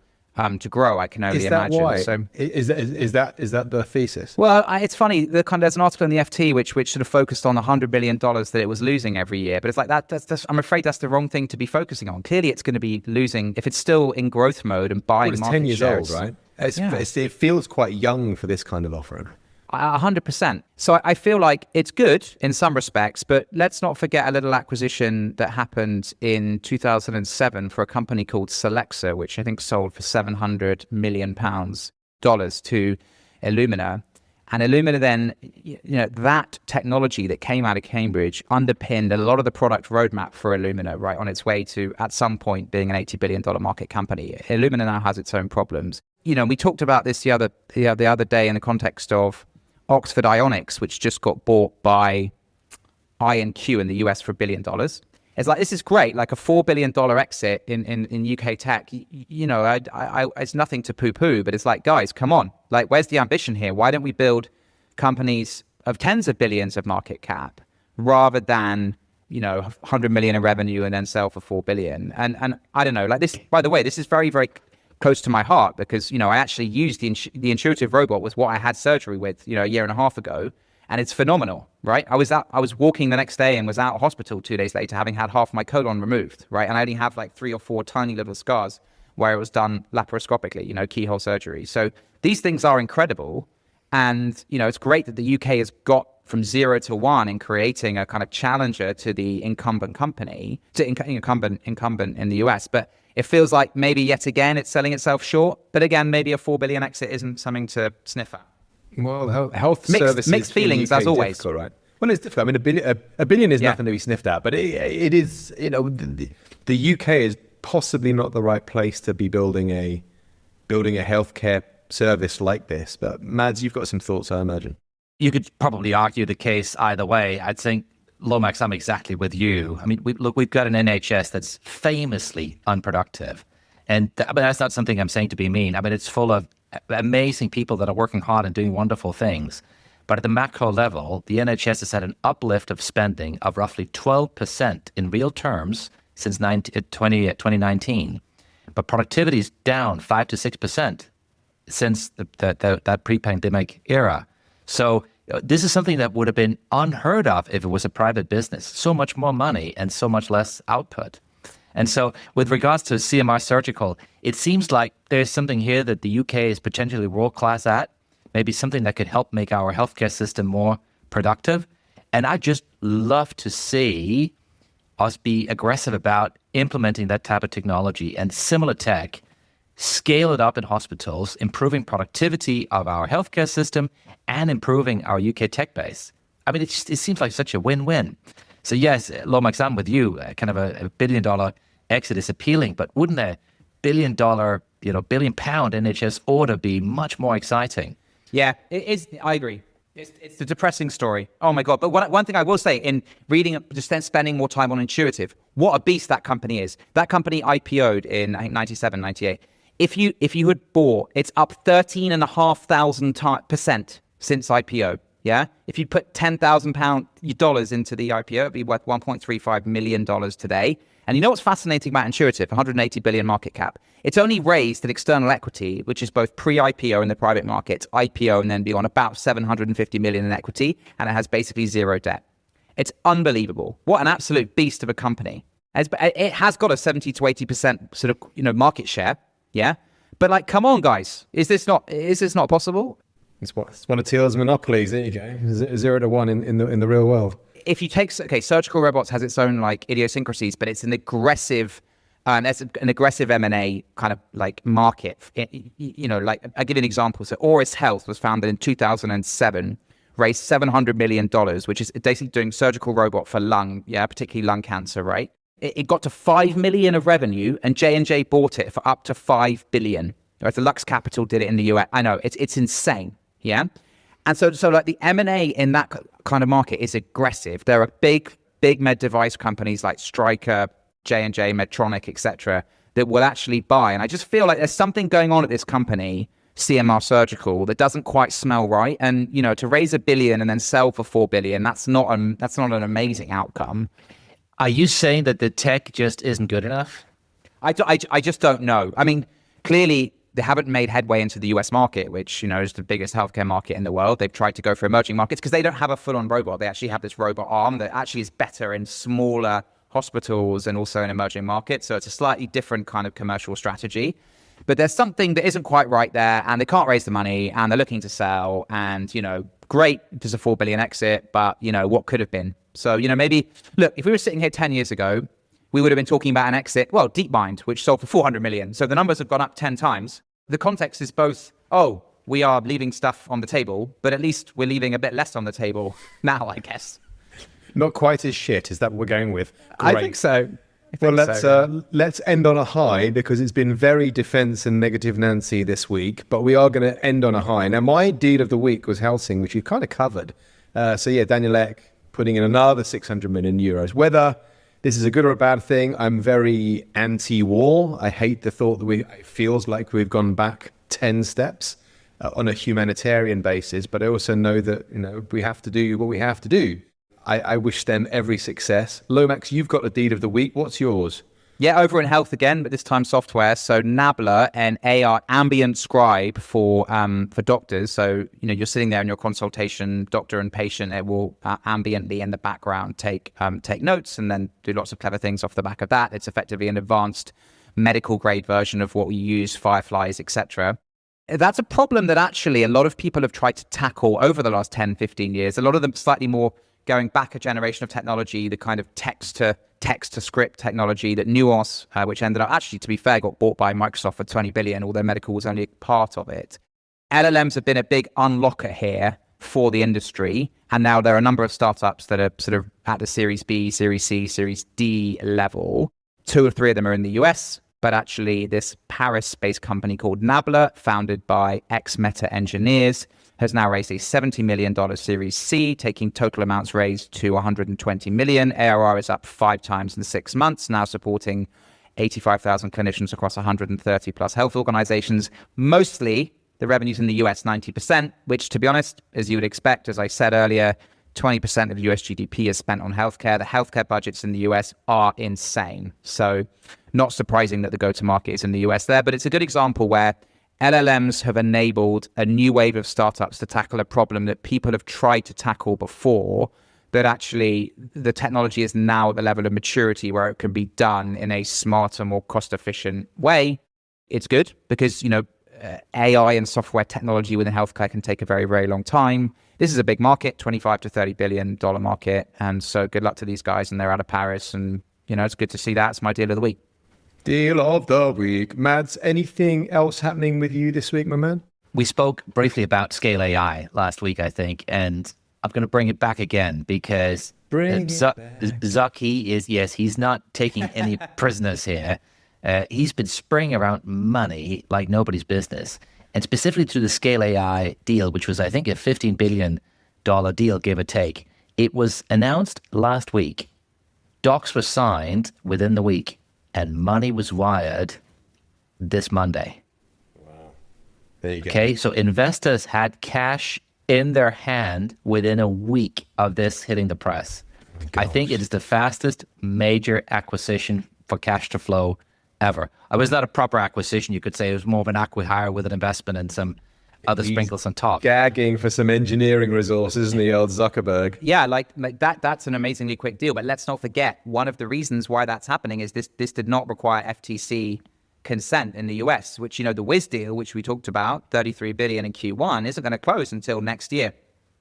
to grow. I can only imagine. Why? So is that the thesis? Well, it's funny. There's an article in the FT which sort of focused on the $100 billion that it was losing every year, but it's like that's I'm afraid that's the wrong thing to be focusing on. Clearly, it's going to be losing if it's still in growth mode and buying. Well, it's market 10 years shares. old, right? It feels quite young for this kind of offering. 100%. So I feel like it's good in some respects, but let's not forget a little acquisition that happened in 2007 for a company called Celexa, which I think sold for £700 million to Illumina. And Illumina then, that technology that came out of Cambridge underpinned a lot of the product roadmap for Illumina, right, on its way to, at some point, being an $80 billion market company. Illumina now has its own problems. We talked about this the other day in the context of Oxford Ionics, which just got bought by INQ in the US for $1 billion. It's like, this is great, like a $4 billion exit in UK tech. It's nothing to poo-poo, but it's like, guys, come on. Like, where's the ambition here? Why don't we build companies of tens of billions of market cap rather than, 100 million in revenue and then sell for 4 billion? And I don't know, like this, by the way, this is very, very close to my heart because, I actually used the intuitive robot was what I had surgery with, a year and a half ago. And it's phenomenal, right? I was walking the next day and was out of hospital 2 days later, having had half my colon removed, right? And I only have like 3 or 4 tiny little scars where it was done laparoscopically, keyhole surgery. So these things are incredible. And, it's great that the UK has got from 0 to 1 in creating a kind of challenger to the incumbent company, to incumbent in the US. But it feels like maybe yet again it's selling itself short. But again, maybe a 4 billion exit isn't something to sniff at. Well, health services mixed feelings as always, right? Well, it's difficult. I mean, a billion is nothing to be sniffed at, but it is. The UK is possibly not the right place to be building a healthcare service like this. But Mads, you've got some thoughts, I imagine. You could probably argue the case either way. I think, Lomax, I'm exactly with you. I mean, we've got an NHS that's famously unproductive, and that's not something I'm saying to be mean. I mean, it's full of amazing people that are working hard and doing wonderful things. But at the macro level, the NHS has had an uplift of spending of roughly 12% in real terms since 2019. But productivity is down 5 to 6% since that pre-pandemic era. So this is something that would have been unheard of if it was a private business. So much more money and so much less output. And so with regards to CMR Surgical, it seems like there's something here that the UK is potentially world-class at, maybe something that could help make our healthcare system more productive. And I just love to see us be aggressive about implementing that type of technology and similar tech, scale it up in hospitals, improving productivity of our healthcare system and improving our UK tech base. I mean, it seems like such a win-win. So yes, Lomax, I'm with you. Kind of a $1 billion exit is appealing, but wouldn't a $1 billion, £1 billion NHS order be much more exciting? Yeah, it is. I agree. It's a depressing story. Oh my God. But one thing I will say in reading, just then spending more time on Intuitive, what a beast that company is. That company IPO'd in, I think, 97, 98. If you had bought, it's up 13,500% since IPO. Yeah. If you put $10,000 into the IPO, it'd be worth $1.35 million today. And you know what's fascinating about Intuitive? 180 billion market cap. It's only raised an external equity, which is both pre-IPO in the private markets, IPO, and then beyond, about 750 million in equity, and it has basically zero debt. It's unbelievable. What an absolute beast of a company. It has got a 70 to 80% sort of market share. Yeah. But like, come on, guys, is this not possible? It's one of Thiel's monopolies. There you go, 0 to 1 in the real world. If you take, surgical robots has its own like idiosyncrasies, but it's an aggressive, M&A kind of like market. Like I give you an example. So Auris Health was founded in 2007, raised $700 million, which is basically doing surgical robot for lung, particularly lung cancer, right? It got to 5 million of revenue, and J&J bought it for up to 5 billion. Right? The Lux Capital did it in the US. I know it's insane. Yeah. And so like the M&A in that kind of market is aggressive. There are big med device companies like Stryker, J&J, Medtronic, etc., that will actually buy. And I just feel like there's something going on at this company, CMR Surgical, that doesn't quite smell right. And, to raise $1 billion and then sell for 4 billion, that's not an amazing outcome. Are you saying that the tech just isn't good enough? I just don't know. I mean, clearly they haven't made headway into the US market, which, is the biggest healthcare market in the world. They've tried to go for emerging markets because they don't have a full-on robot. They actually have this robot arm that actually is better in smaller hospitals and also in emerging markets. So it's a slightly different kind of commercial strategy. But there's something that isn't quite right there, and they can't raise the money, and they're looking to sell, and, great, there's a 4 billion exit, but, what could have been? So, maybe, look, if we were sitting here 10 years ago, we would have been talking about an exit, well, DeepMind, which sold for 400 million. So the numbers have gone up 10 times. The context is both, we are leaving stuff on the table, but at least we're leaving a bit less on the table now, I guess. Not quite as shit. Is that what we're going with? Great. I think so. Let's end on a high, because it's been very defense and negative Nancy this week, but we are going to end on a high. Now, my deal of the week was Helsing, which you kind of covered. Daniel Ek putting in another 600 million euros. Whether this is a good or a bad thing, I'm very anti-war. I hate the thought that it feels like we've gone back 10 steps on a humanitarian basis, but I also know that, we have to do what we have to do. I wish them every success. Lomax, you've got the deed of the week. What's yours? Yeah, over in health again, but this time software. So Nabla, an AI ambient scribe for doctors. So, you're sitting there in your consultation, doctor and patient, it will ambiently in the background take notes and then do lots of clever things off the back of that. It's effectively an advanced medical grade version of what we use, fireflies, etc. That's a problem that actually a lot of people have tried to tackle over the last 10, 15 years. A lot of them slightly more going back a generation of technology, the kind of text to script technology that Nuance, which ended up actually, to be fair, got bought by Microsoft for 20 billion, although medical was only a part of it. LLMs have been a big unlocker here for the industry. And now there are a number of startups that are sort of at the Series B, Series C, Series D level. 2 or 3 of them are in the US, but actually this Paris-based company called Nabla, founded by ex-Meta engineers, has now raised a $70 million Series C, taking total amounts raised to 120 million. ARR is up 5 times in 6 months, now supporting 85,000 clinicians across 130 plus health organizations. Mostly the revenues in the US, 90%, which, to be honest, as you would expect, as I said earlier, 20% of US GDP is spent on healthcare. The healthcare budgets in the US are insane. So not surprising that the go-to-market is in the US there, but it's a good example where LLMs have enabled a new wave of startups to tackle a problem that people have tried to tackle before, that actually the technology is now at the level of maturity where it can be done in a smarter, more cost-efficient way. It's good because, AI and software technology within healthcare can take a very, very long time. This is a big market, $25 to $30 billion market. And so good luck to these guys, and they're out of Paris. And, it's good to see that. It's my deal of the week. Deal of the week. Mads, anything else happening with you this week, my man? We spoke briefly about Scale AI last week, I think, and I'm going to bring it back again because Zucky he's not taking any prisoners here. He's been spraying around money like nobody's business, and specifically to the Scale AI deal, which was, I think, a $15 billion deal, give or take. It was announced last week. Docs were signed within the week, and money was wired this Monday. Wow. There you go. Okay, so investors had cash in their hand within a week of this hitting the press. I think it is the fastest major acquisition for cash to flow ever. It was not a proper acquisition. You could say it was more of an acqui-hire with an investment and some other sprinkles on top. Gagging for some engineering resources, isn't he, old Zuckerberg? Yeah, like that's an amazingly quick deal. But let's not forget, one of the reasons why that's happening is this did not require FTC consent in the US, which, the WWIII deal, which we talked about, 33 billion in Q1, isn't going to close until next year,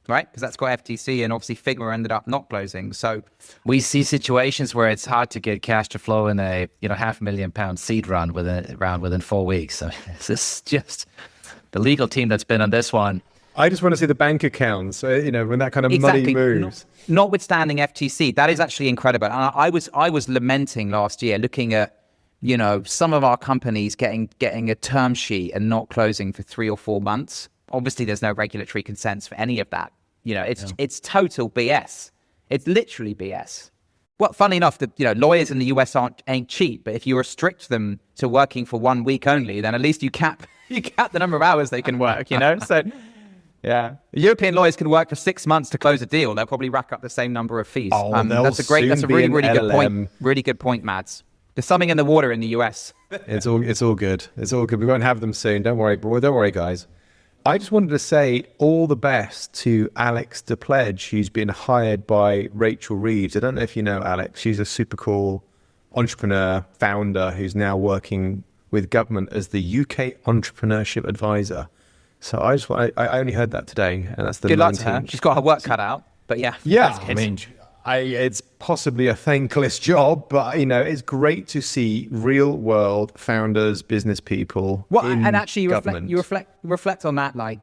right? Because that's got FTC, and obviously Figma ended up not closing. So we see situations where it's hard to get cash to flow in a £500,000 seed round within 4 weeks. So this is just the legal team that's been on this one. I just want to see the bank accounts, when that kind of money moves. Notwithstanding FTC, that is actually incredible. And I was lamenting last year, looking at, some of our companies getting a term sheet and not closing for 3 or 4 months. Obviously, there's no regulatory consents for any of that. It's total BS. It's literally BS. Well, funny enough, lawyers in the US ain't cheap, but if you restrict them to working for 1 week only, then at least you cap the number of hours they can work, So, yeah, European lawyers can work for 6 months to close a deal. They'll probably rack up the same number of fees. That's a really good point. Really good point, Mads. There's something in the water in the US. It's all good. It's all good. We won't have them soon. Don't worry, guys. I just wanted to say all the best to Alex DePledge, who's been hired by Rachel Reeves. I don't know if you know Alex. She's a super cool entrepreneur, founder, who's now working with government as the UK Entrepreneurship Advisor. So I only heard that today, and that's the Good luck to her. 19th. She's got her work cut out, but yeah. Yeah, that's I good. mean, it's possibly a thankless job, but it's great to see real world founders, business people. Well, in and actually, government. you reflect on that, like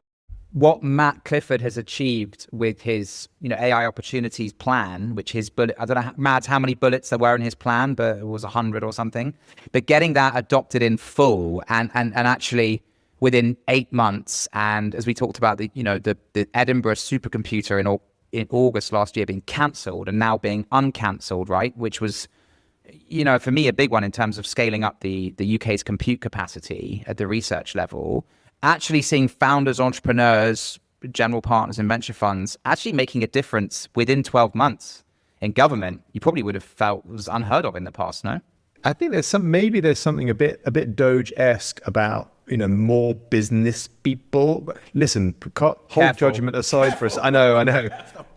what Matt Clifford has achieved with his, AI opportunities plan, which his bullet. I don't know, Mads, how many bullets there were in his plan, but it was 100 or something. But getting that adopted in full, and actually within 8 months, and as we talked about the Edinburgh supercomputer in August last year being cancelled and now being uncancelled, right? Which was, for me, a big one in terms of scaling up the UK's compute capacity at the research level. Actually seeing founders, entrepreneurs, general partners and venture funds actually making a difference within 12 months in government, you probably would have felt was unheard of in the past, no? I think there's something a bit Doge-esque about more business people. Listen, hold Careful. judgment aside for a second. I know.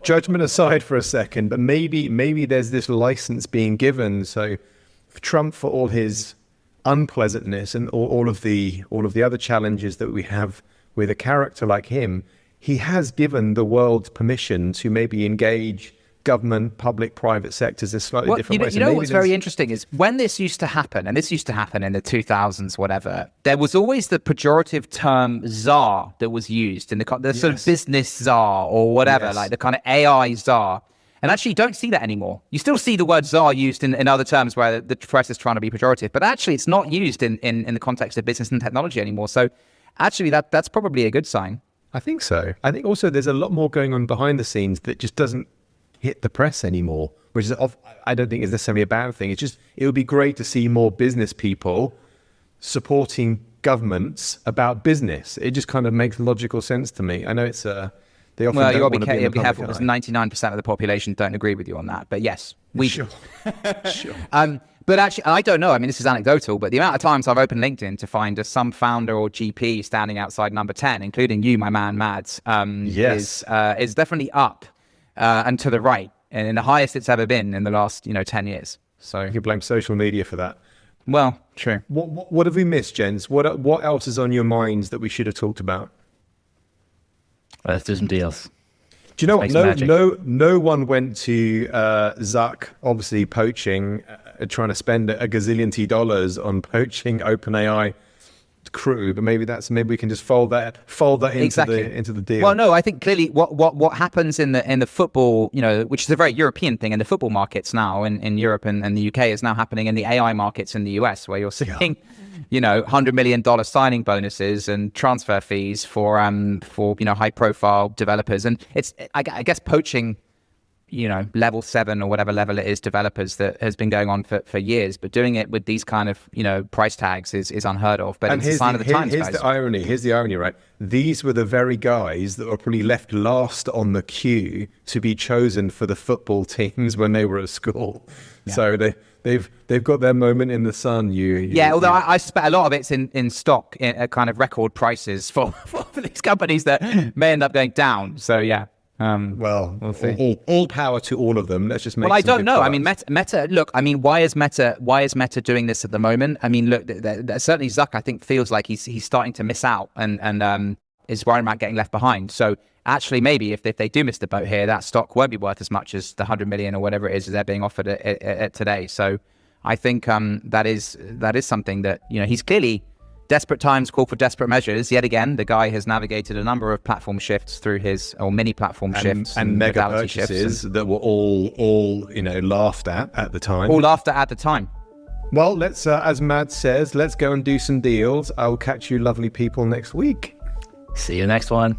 Judgment aside for a second, but maybe there's this license being given. So Trump, for all his unpleasantness and all of the other challenges that we have with a character like him, he has given the world permission to maybe engage government, public, private sectors in slightly different ways. What's very interesting is when this used to happen, and this used to happen in the 2000s, whatever, there was always the pejorative term czar that was used in the sort of business czar or whatever, like the kind of AI czar. And actually, you don't see that anymore. You still see the word czar used in other terms where the press is trying to be pejorative, but actually it's not used in the context of business and technology anymore. So actually that's probably a good sign. I think so. I think also there's a lot more going on behind the scenes that just doesn't hit the press anymore, which is I don't think is necessarily a bad thing. It would be great to see more business people supporting governments about business. It just kind of makes logical sense to me. I know it's they often don't want to be in the public careful eye. because 99% of the population don't agree with you on that. But yes, we Sure. do. But actually, I don't know. I mean, this is anecdotal, but the amount of times I've opened LinkedIn to find some founder or GP standing outside number 10, including you, my man, Mads, is definitely up and to the right, and in the highest it's ever been in the last 10 years. So You blame social media for that. well, true. What have we missed, Jens? What else is on your minds that we should have talked about? Let's do some deals. Do you know what? Make some magic. No one went to Zuck, obviously poaching, trying to spend a gazillion dollars on poaching OpenAI crew, but maybe we can just fold that into the deal. Well, no, I think clearly what happens in the football, which is a very European thing in the football markets now in Europe and the UK, is now happening in the AI markets in the US, where you're seeing $100 million signing bonuses and transfer fees for high profile developers, and it's I guess poaching level 7 or whatever level it is developers that has been going on for years, but doing it with these kind of price tags is unheard of. But it's a sign of the times, here's guys. Here's the irony, right? These were the very guys that were probably left last on the queue to be chosen for the football teams when they were at school. Yeah. So they've got their moment in the sun. Although I suspect a lot of it's in stock at kind of record prices for these companies that may end up going down. So yeah. We'll see. All power to all of them. Let's just make. Well, I don't know. Products. I mean, Meta. Look, I mean, why is Meta doing this at the moment? I mean, look, certainly Zuck, I think, feels like he's starting to miss out and is worried about getting left behind. So actually, maybe if they do miss the boat here, that stock won't be worth as much as the 100 million or whatever it is they're being offered at today. So I think that is something that he's clearly. Desperate times call for desperate measures. Yet again, the guy has navigated a number of platform shifts through mini platform shifts and mega modality purchases that were all laughed at the time. All laughed at the time. Well, let's as Matt says, let's go and do some deals. I'll catch you lovely people next week. See you next one.